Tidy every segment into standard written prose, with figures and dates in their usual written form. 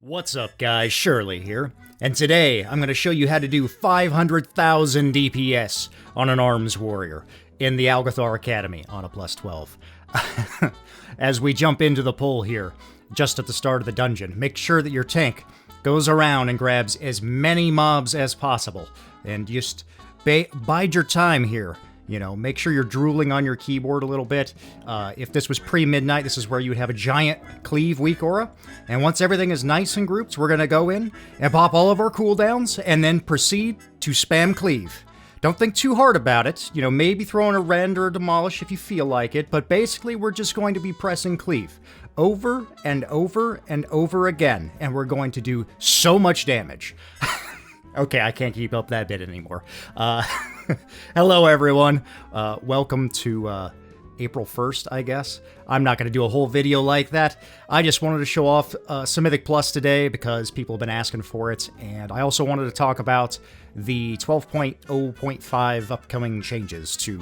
What's up guys, Shirley here, and today I'm going to show you how to do 500,000 DPS on an Arms Warrior in the Algeth'ar Academy on a +12. As we jump into the poll here, just at the start of the dungeon, make sure that your tank goes around and grabs as many mobs as possible, and just bide your time here. You know, make sure you're drooling on your keyboard a little bit. If this was pre-midnight, this is where you would have a giant cleave weak aura. And once everything is nice and grouped, we're going to go in and pop all of our cooldowns and then proceed to spam cleave. Don't think too hard about it. You know, maybe throw in a rend or a demolish if you feel like it. But basically, we're just going to be pressing cleave over and over and over again. And we're going to do so much damage. Okay, I can't keep up that bit anymore. Hello, everyone. Welcome to April 1st, I guess. I'm not going to do a whole video like that. I just wanted to show off some Mythic Plus today because people have been asking for it. And I also wanted to talk about the 12.0.5 upcoming changes to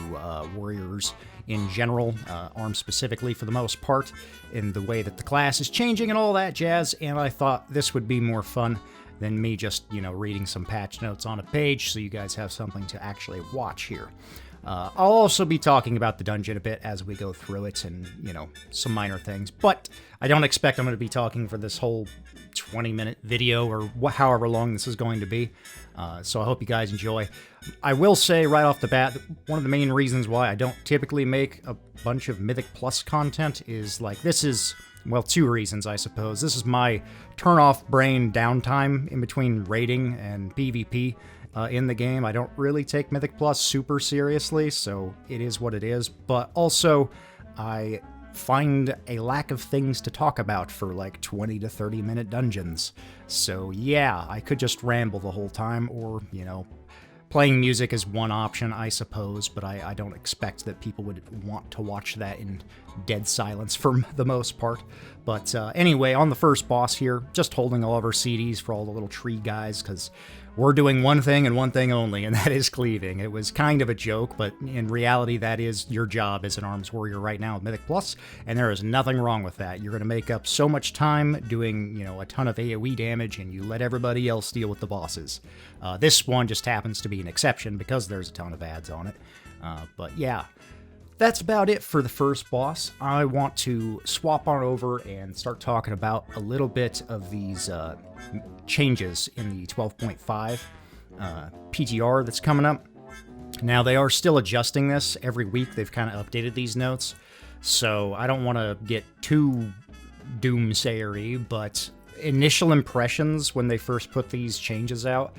Warriors in general, ARMS specifically for the most part, in the way that the class is changing and all that jazz. And I thought this would be more fun than me just, you know, reading some patch notes on a page, so you guys have something to actually watch here. I'll also be talking about the dungeon a bit as we go through it and, you know, some minor things, but I don't expect I'm going to be talking for this whole 20-minute video or however long this is going to be, so I hope you guys enjoy. I will say right off the bat, one of the main reasons why I don't typically make a bunch of Mythic Plus content is, like, this is... well, two reasons, I suppose. This is my turn-off brain downtime in between raiding and PvP in the game. I don't really take Mythic Plus super seriously, so it is what it is. But also, I find a lack of things to talk about for like 20 to 30-minute dungeons. So yeah, I could just ramble the whole time, or, you know, playing music is one option, I suppose, but I don't expect that people would want to watch that in dead silence for the most part. But anyway, on the first boss here, just holding all of our CDs for all the little tree guys, because we're doing one thing and one thing only, and that is cleaving. It was kind of a joke, but in reality, that is your job as an Arms Warrior right now with Mythic Plus, and there is nothing wrong with that. You're going to make up so much time doing, you know, a ton of AoE damage, and you let everybody else deal with the bosses. This one just happens to be an exception because there's a ton of ads on it. But yeah, that's about it for the first boss. I want to swap on over and start talking about a little bit of these changes in the 12.5 PTR that's coming up. Now, they are still adjusting this every week. They've kind of updated these notes, so I don't want to get too doomsayery, but initial impressions when they first put these changes out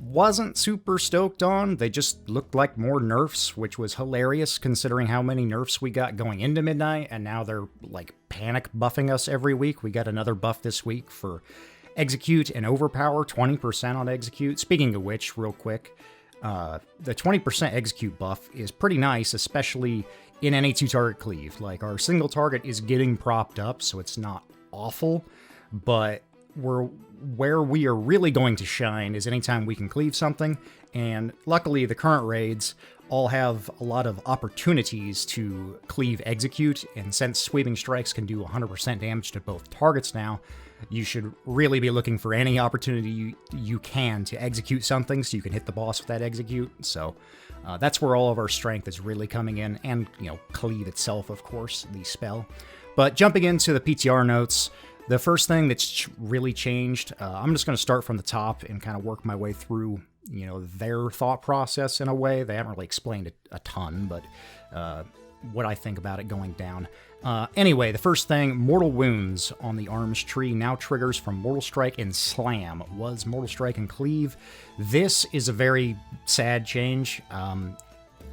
wasn't super stoked on. They just looked like more nerfs, which was hilarious considering how many nerfs we got going into midnight, and now they're like panic buffing us every week. We got another buff this week for execute and overpower, 20% on execute. Speaking of which, real quick, the 20% execute buff is pretty nice, especially in any two-target cleave. Like, our single target is getting propped up, so it's not awful, but where we are really going to shine is anytime we can cleave something, and luckily the current raids all have a lot of opportunities to cleave execute, and since sweeping strikes can do 100% damage to both targets now, you should really be looking for any opportunity you can to execute something so you can hit the boss with that execute. So that's where all of our strength is really coming in, and, you know, cleave itself, of course, the spell. But jumping into the PTR notes, the first thing that's really changed, I'm just going to start from the top and kind of work my way through, you know, their thought process in a way. They haven't really explained it a ton, but what I think about it going down. Anyway, the first thing, Mortal Wounds on the Arms tree now triggers from Mortal Strike and Slam. Was Mortal Strike and Cleave. This is a very sad change.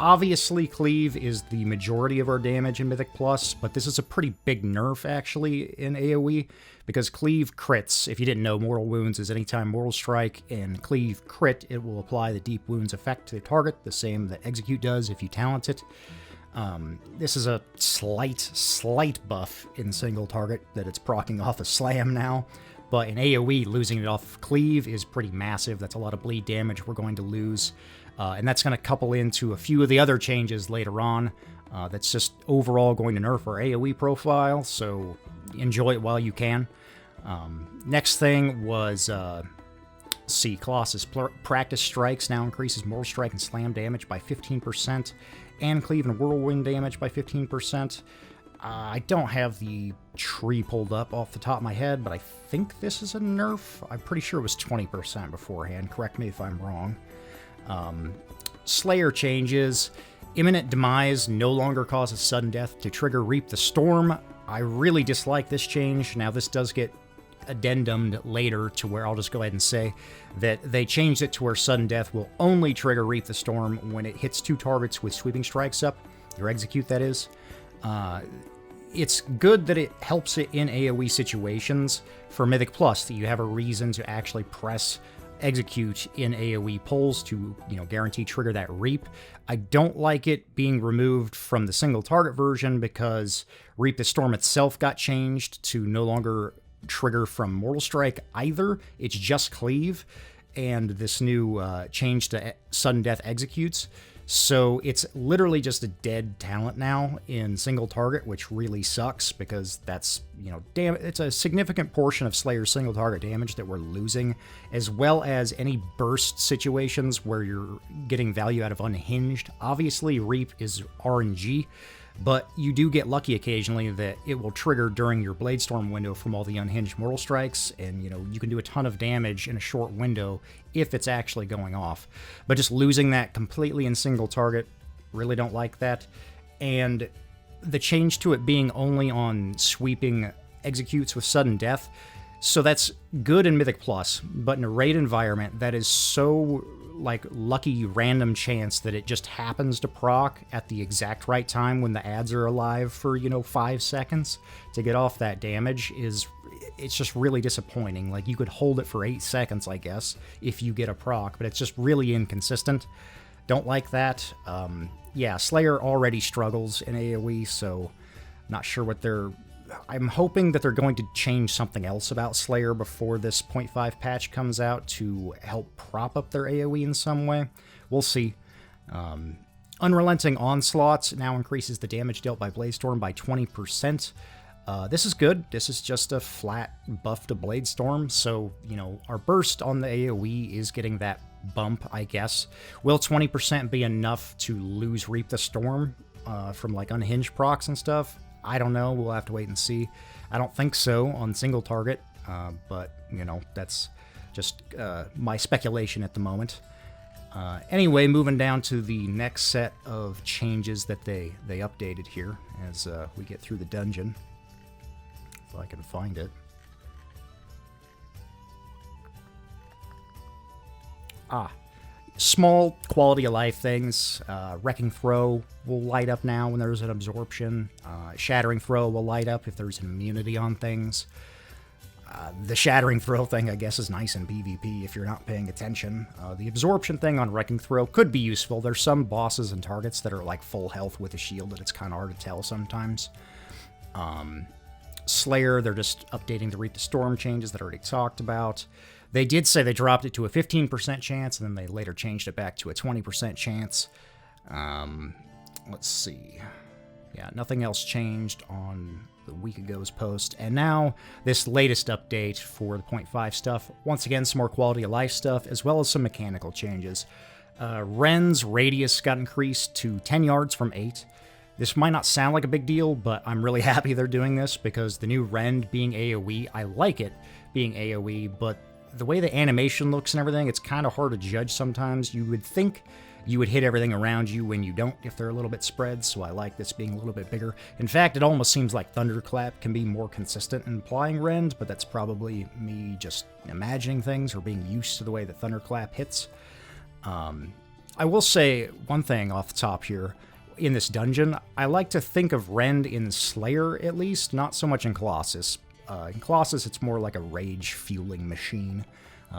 Obviously, Cleave is the majority of our damage in Mythic Plus, but this is a pretty big nerf, actually, in AoE, because Cleave crits. If you didn't know, Mortal Wounds is anytime Mortal Strike and Cleave crit, it will apply the Deep Wounds effect to the target, the same that Execute does if you talent it. This is a slight buff in single target, that it's proccing off a Slam now, but in AoE, losing it off Cleave is pretty massive. That's a lot of bleed damage we're going to lose. And that's going to couple into a few of the other changes later on. That's just overall going to nerf our AoE profile, so enjoy it while you can. Next thing was, see, Colossus Practice Strikes now increases Mortal Strike and Slam damage by 15%, and Cleave and Whirlwind damage by 15%. I don't have the tree pulled up off the top of my head, but I think this is a nerf. I'm pretty sure it was 20% beforehand. Correct me if I'm wrong. Slayer changes. Imminent Demise no longer causes sudden death to trigger Reap the Storm. I really dislike this change. Now, this does get addendumed later to where I'll just go ahead and say that they changed it to where sudden death will only trigger Reap the Storm when it hits 2 targets with sweeping strikes up, your execute that is. It's good that it helps it in AoE situations for Mythic Plus, that you have a reason to actually press execute in AoE pulls to, guarantee trigger that Reap. I don't like it being removed from the single target version because Reap the Storm itself got changed to no longer trigger from Mortal Strike either. It's just Cleave, and this new change to sudden death executes. So it's literally just a dead talent now in single target, which really sucks because that's, it's a significant portion of Slayer's single target damage that we're losing, as well as any burst situations where you're getting value out of Unhinged. Obviously, Reap is RNG, but you do get lucky occasionally that it will trigger during your Bladestorm window from all the unhinged Mortal Strikes, and you can do a ton of damage in a short window if it's actually going off. But just losing that completely in single target, really don't like that. And the change to it being only on sweeping executes with sudden death, so that's good in Mythic Plus, but in a raid environment that is so lucky random chance that it just happens to proc at the exact right time when the ads are alive for 5 seconds to get off that damage it's just really disappointing. You could hold it for 8 seconds, I guess, if you get a proc, but it's just really inconsistent. Don't like that. Yeah, Slayer already struggles in AoE, so not sure what I'm hoping that they're going to change something else about Slayer before this 0.5 patch comes out to help prop up their AoE in some way. We'll see. Unrelenting Onslaught now increases the damage dealt by Bladestorm by 20%. This is good. This is just a flat buff to Bladestorm, so, our burst on the AoE is getting that bump, I guess. Will 20% be enough to lose Reap the Storm from, unhinged procs and stuff? I don't know. We'll have to wait and see. I don't think so on single target, but, that's just my speculation at the moment. Anyway, moving down to the next set of changes that they updated here as we get through the dungeon. If I can find it. Small quality of life things. Wrecking Throw will light up now when there's an absorption. Shattering Throw will light up if there's an immunity on things. The Shattering Throw thing, I guess, is nice in PvP if you're not paying attention. The absorption thing on Wrecking Throw could be useful. There's some bosses and targets that are full health with a shield that it's kind of hard to tell sometimes. Slayer, they're just updating the Reap the Storm changes that I already talked about. They did say they dropped it to a 15% chance, and then they later changed it back to a 20% chance. Let's see. Yeah, nothing else changed on the week ago's post. And now, this latest update for the 0.5 stuff. Once again, some more quality of life stuff, as well as some mechanical changes. Ren's radius got increased to 10 yards from 8. This might not sound like a big deal, but I'm really happy they're doing this, because the new Ren being AoE, I like it being AoE, but the way the animation looks and everything, it's kind of hard to judge sometimes. You would think you would hit everything around you when you don't if they're a little bit spread, so I like this being a little bit bigger. In fact, it almost seems like Thunderclap can be more consistent in applying Rend, but that's probably me just imagining things or being used to the way that Thunderclap hits. I will say one thing off the top here. In this dungeon, I like to think of Rend in Slayer, at least, not so much in Colossus. In Colossus, it's more like a rage-fueling machine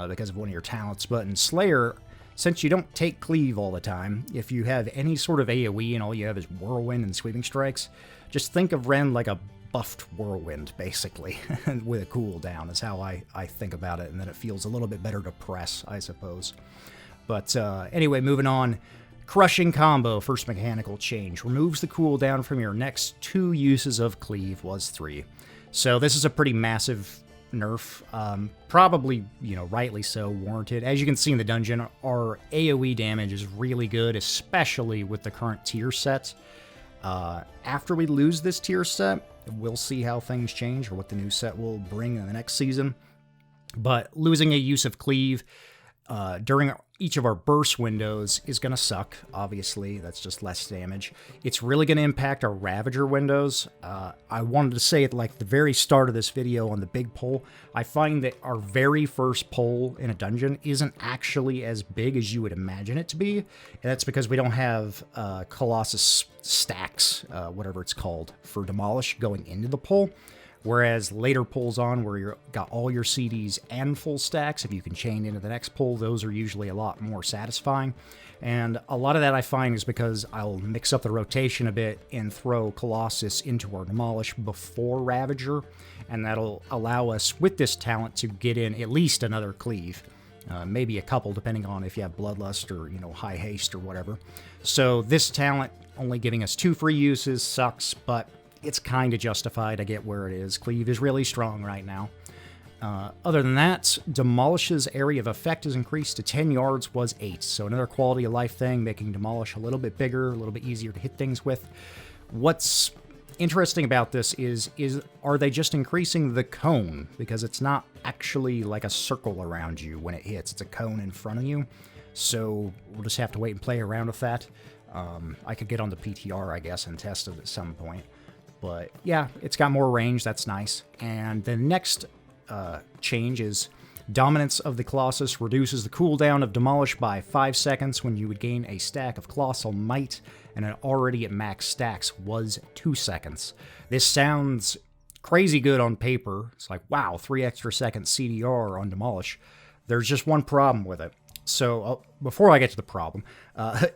because of one of your talents, but in Slayer, since you don't take Cleave all the time, if you have any sort of AoE and all you have is Whirlwind and Sweeping Strikes, just think of Rend like a buffed Whirlwind, basically, with a cooldown is how I think about it, and then it feels a little bit better to press, I suppose. But anyway, moving on. Crushing Combo, first mechanical change. Removes the cooldown from your next 2 uses of Cleave, was 3. So this is a pretty massive nerf. Probably, rightly so, warranted. As you can see in the dungeon, our AoE damage is really good, especially with the current tier set. After we lose this tier set, we'll see how things change or what the new set will bring in the next season. But losing a use of cleave during each of our burst windows is going to suck, obviously. That's just less damage. It's really going to impact our Ravager windows. I wanted to say at like the very start of this video on the big pull, I find that our very first pull in a dungeon isn't actually as big as you would imagine it to be. And that's because we don't have Colossus stacks, whatever it's called, for Demolish going into the pull. Whereas later pulls on, where you've got all your CDs and full stacks, if you can chain into the next pull, those are usually a lot more satisfying. And a lot of that I find is because I'll mix up the rotation a bit and throw Colossus into our Demolish before Ravager, and that'll allow us, with this talent, to get in at least another cleave. Maybe a couple, depending on if you have Bloodlust or, High Haste or whatever. So this talent only giving us 2 free uses sucks, but it's kind of justified. I get where it is. Cleave is really strong right now. Other than that, Demolish's area of effect is increased to 10 yards, was 8. So another quality of life thing, making Demolish a little bit bigger, a little bit easier to hit things with. What's interesting about this is are they just increasing the cone? Because it's not actually like a circle around you when it hits. It's a cone in front of you. So we'll just have to wait and play around with that. I could get on the PTR, I guess, and test it at some point. But yeah, it's got more range. That's nice. And the next change is Dominance of the Colossus reduces the cooldown of Demolish by 5 seconds when you would gain a stack of Colossal Might, and it already at max stacks was 2 seconds. This sounds crazy good on paper. It's like, wow, 3 extra seconds CDR on Demolish. There's just one problem with it. So before I get to the problem,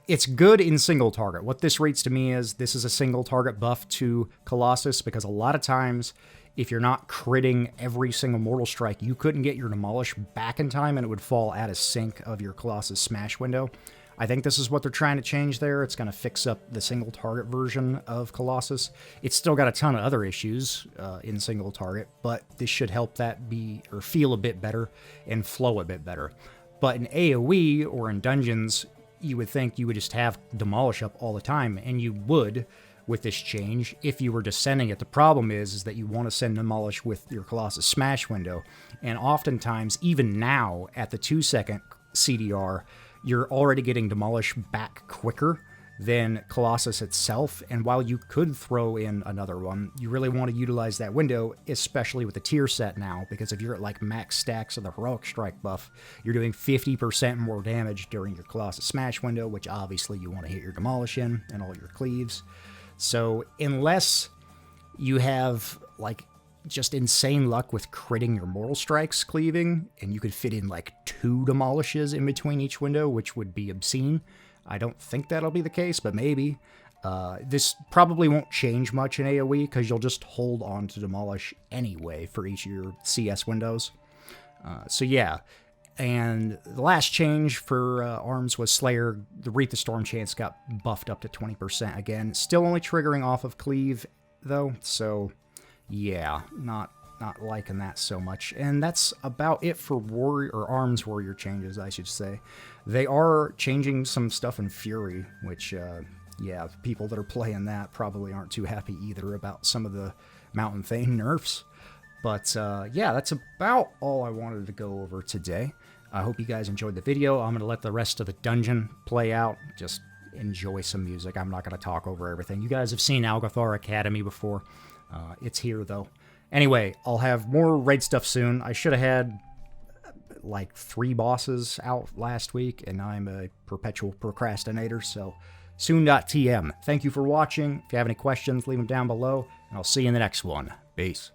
it's good in single target. What this reads to me is this is a single target buff to Colossus, because a lot of times if you're not critting every single Mortal Strike, you couldn't get your Demolish back in time and it would fall out of sync of your Colossus smash window. I think this is what they're trying to change there. It's going to fix up the single target version of Colossus. It's still got a ton of other issues in single target, but this should help that be or feel a bit better and flow a bit better. But in AoE or in dungeons, you would think you would just have Demolish up all the time, and you would with this change if you were just sending it. The problem is that you want to send Demolish with your Colossus Smash window, and oftentimes, even now, at the 2-second CDR, you're already getting Demolish back quicker than Colossus itself, and while you could throw in another one, you really want to utilize that window, especially with the tier set now, because if you're at like max stacks of the Heroic Strike buff, you're doing 50% more damage during your Colossus Smash window, which obviously you want to hit your Demolish in and all your cleaves. So unless you have like just insane luck with critting your Mortal Strikes cleaving, and you could fit in like 2 Demolishes in between each window, which would be obscene. I don't think that'll be the case, but maybe. This probably won't change much in AoE, because you'll just hold on to Demolish anyway for each of your CS windows. So yeah, and the last change for arms was Slayer. The Wreath of Storm chance got buffed up to 20% again. Still only triggering off of Cleave, though, so yeah, not liking that so much. And that's about it for Warrior, or Arms Warrior changes, I should say. They are changing some stuff in Fury, which, yeah, people that are playing that probably aren't too happy either about some of the Mountain Thane nerfs. But, yeah, that's about all I wanted to go over today. I hope you guys enjoyed the video. I'm going to let the rest of the dungeon play out. Just enjoy some music. I'm not going to talk over everything. You guys have seen Algeth'ar Academy before. It's here, though. Anyway, I'll have more raid stuff soon. I should have had like 3 bosses out last week, and I'm a perpetual procrastinator, so soon.tm. Thank you for watching. If you have any questions, leave them down below, and I'll see you in the next one. Peace.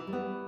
you.